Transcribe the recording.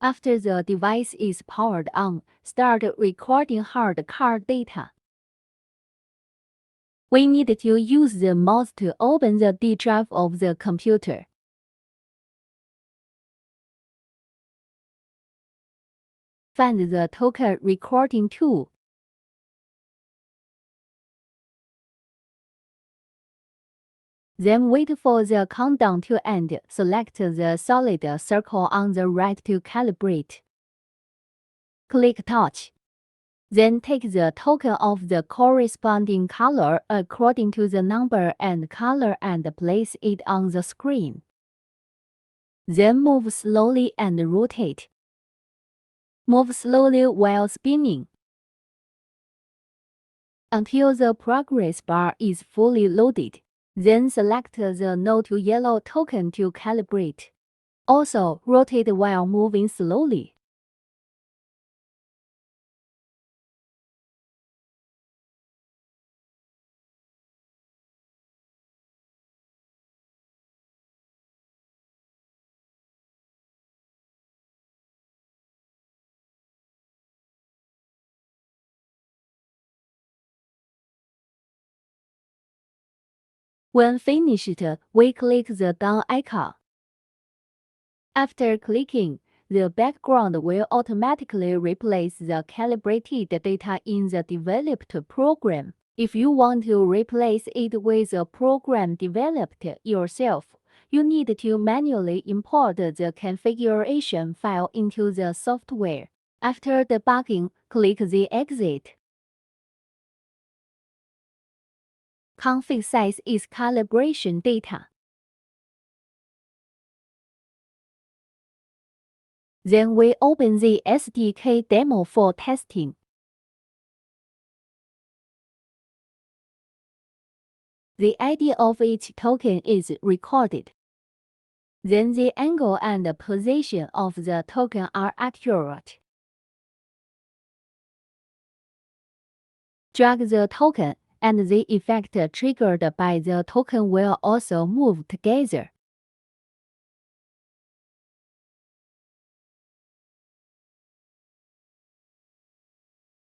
After the device is powered on, start recording hard card data. We need to use the mouse to open the D drive of the computer. Find the token recording tool. Then wait for the countdown to end. Select the solid circle on the right to calibrate. Click Touch. Then take the token of the corresponding color according to the number and color and place it on the screen. Then move slowly and rotate. Move slowly while spinning until the progress bar is fully loaded. Then select the No to Yellow token to calibrate. Also, rotate while moving slowly. When finished, we click the down icon. After clicking, the background will automatically replace the calibrated data in the developed program. If you want to replace it with a program developed yourself, you need to manually import the configuration file into the software. After debugging, click the Exit. Config size is calibration data. Then we open the SDK demo for testing. The ID of each token is recorded. Then the angle and position of the token are accurate. Drag the token, and the effect triggered by the token will also move together.